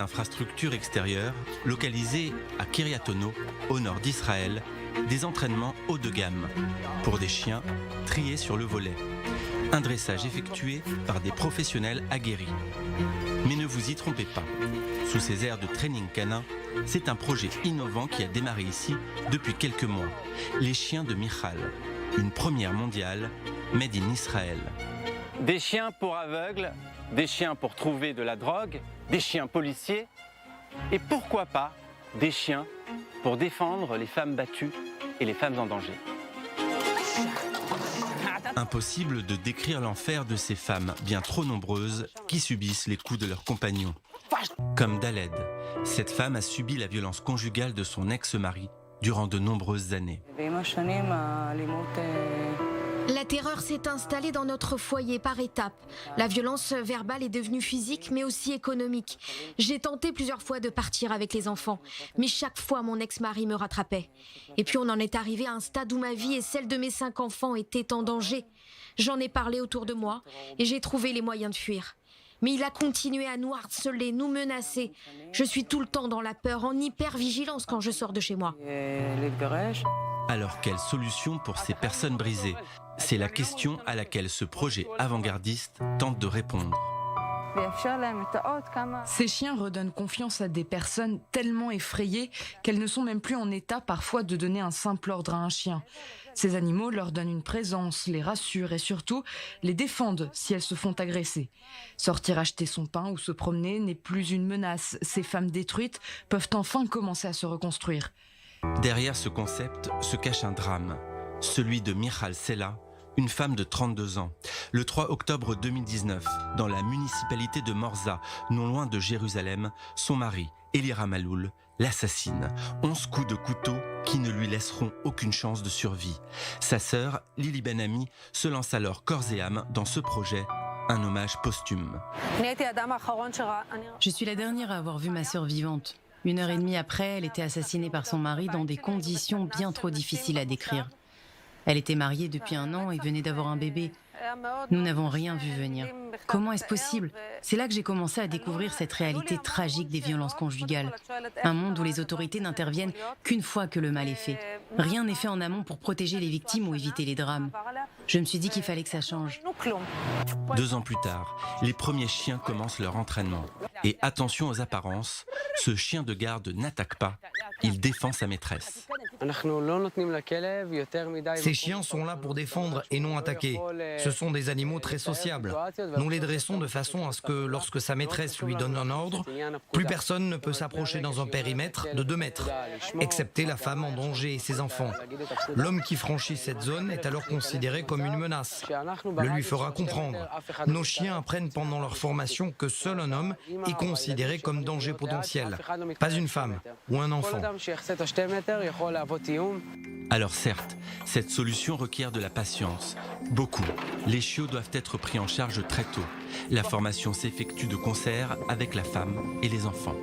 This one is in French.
Infrastructure extérieure, localisée à Kiryat Ono, au nord d'Israël, des entraînements haut de gamme pour des chiens triés sur le volet. Un dressage effectué par des professionnels aguerris. Mais ne vous y trompez pas, sous ces airs de training canin, c'est un projet innovant qui a démarré ici depuis quelques mois. Les chiens de Michal, une première mondiale, made in Israël. Des chiens pour aveugles, des chiens pour trouver de la drogue, des chiens policiers et pourquoi pas des chiens pour défendre les femmes battues et les femmes en danger. Impossible de décrire l'enfer de ces femmes bien trop nombreuses qui subissent les coups de leurs compagnons. Comme Daled, cette femme a subi la violence conjugale de son ex-mari durant de nombreuses années. La terreur s'est installée dans notre foyer par étapes. La violence verbale est devenue physique, mais aussi économique. J'ai tenté plusieurs fois de partir avec les enfants, mais chaque fois mon ex-mari me rattrapait. Et puis on en est arrivé à un stade où ma vie et celle de mes 5 enfants étaient en danger. J'en ai parlé autour de moi et j'ai trouvé les moyens de fuir. Mais il a continué à nous harceler, nous menacer. Je suis tout le temps dans la peur, en hyper-vigilance quand je sors de chez moi. Alors quelle solution pour ces personnes brisées? C'est la question à laquelle ce projet avant-gardiste tente de répondre. Ces chiens redonnent confiance à des personnes tellement effrayées qu'elles ne sont même plus en état parfois de donner un simple ordre à un chien. Ces animaux leur donnent une présence, les rassurent et surtout les défendent si elles se font agresser. Sortir acheter son pain ou se promener n'est plus une menace. Ces femmes détruites peuvent enfin commencer à se reconstruire. Derrière ce concept se cache un drame, celui de Michal Sela, une femme de 32 ans. Le 3 octobre 2019, dans la municipalité de Morza, non loin de Jérusalem, son mari, Elira Maloul, l'assassine. 11 coups de couteau qui ne lui laisseront aucune chance de survie. Sa sœur, Lili Ben-Ami, se lance alors corps et âme dans ce projet, un hommage posthume. Je suis la dernière à avoir vu ma sœur vivante. 1h30 après, elle était assassinée par son mari dans des conditions bien trop difficiles à décrire. Elle était mariée depuis 1 an et venait d'avoir un bébé. Nous n'avons rien vu venir. Comment est-ce possible? C'est là que j'ai commencé à découvrir cette réalité tragique des violences conjugales. Un monde où les autorités n'interviennent qu'une fois que le mal est fait. Rien n'est fait en amont pour protéger les victimes ou éviter les drames. Je me suis dit qu'il fallait que ça change. 2 ans plus tard, les premiers chiens commencent leur entraînement. Et attention aux apparences, ce chien de garde n'attaque pas, il défend sa maîtresse. Ces chiens sont là pour défendre et non attaquer. Ce sont des animaux très sociables. Nous les dressons de façon à ce que lorsque sa maîtresse lui donne un ordre, plus personne ne peut s'approcher dans un périmètre de 2 mètres, excepté la femme en danger et ses enfants. L'homme qui franchit cette zone est alors considéré comme une menace. Le lui fera comprendre. Nos chiens apprennent pendant leur formation que seul un homme est considéré comme danger potentiel, pas une femme ou un enfant. Alors certes, cette solution requiert de la patience. Beaucoup. Les chiots doivent être pris en charge très tôt. La formation s'effectue de concert avec la femme et les enfants.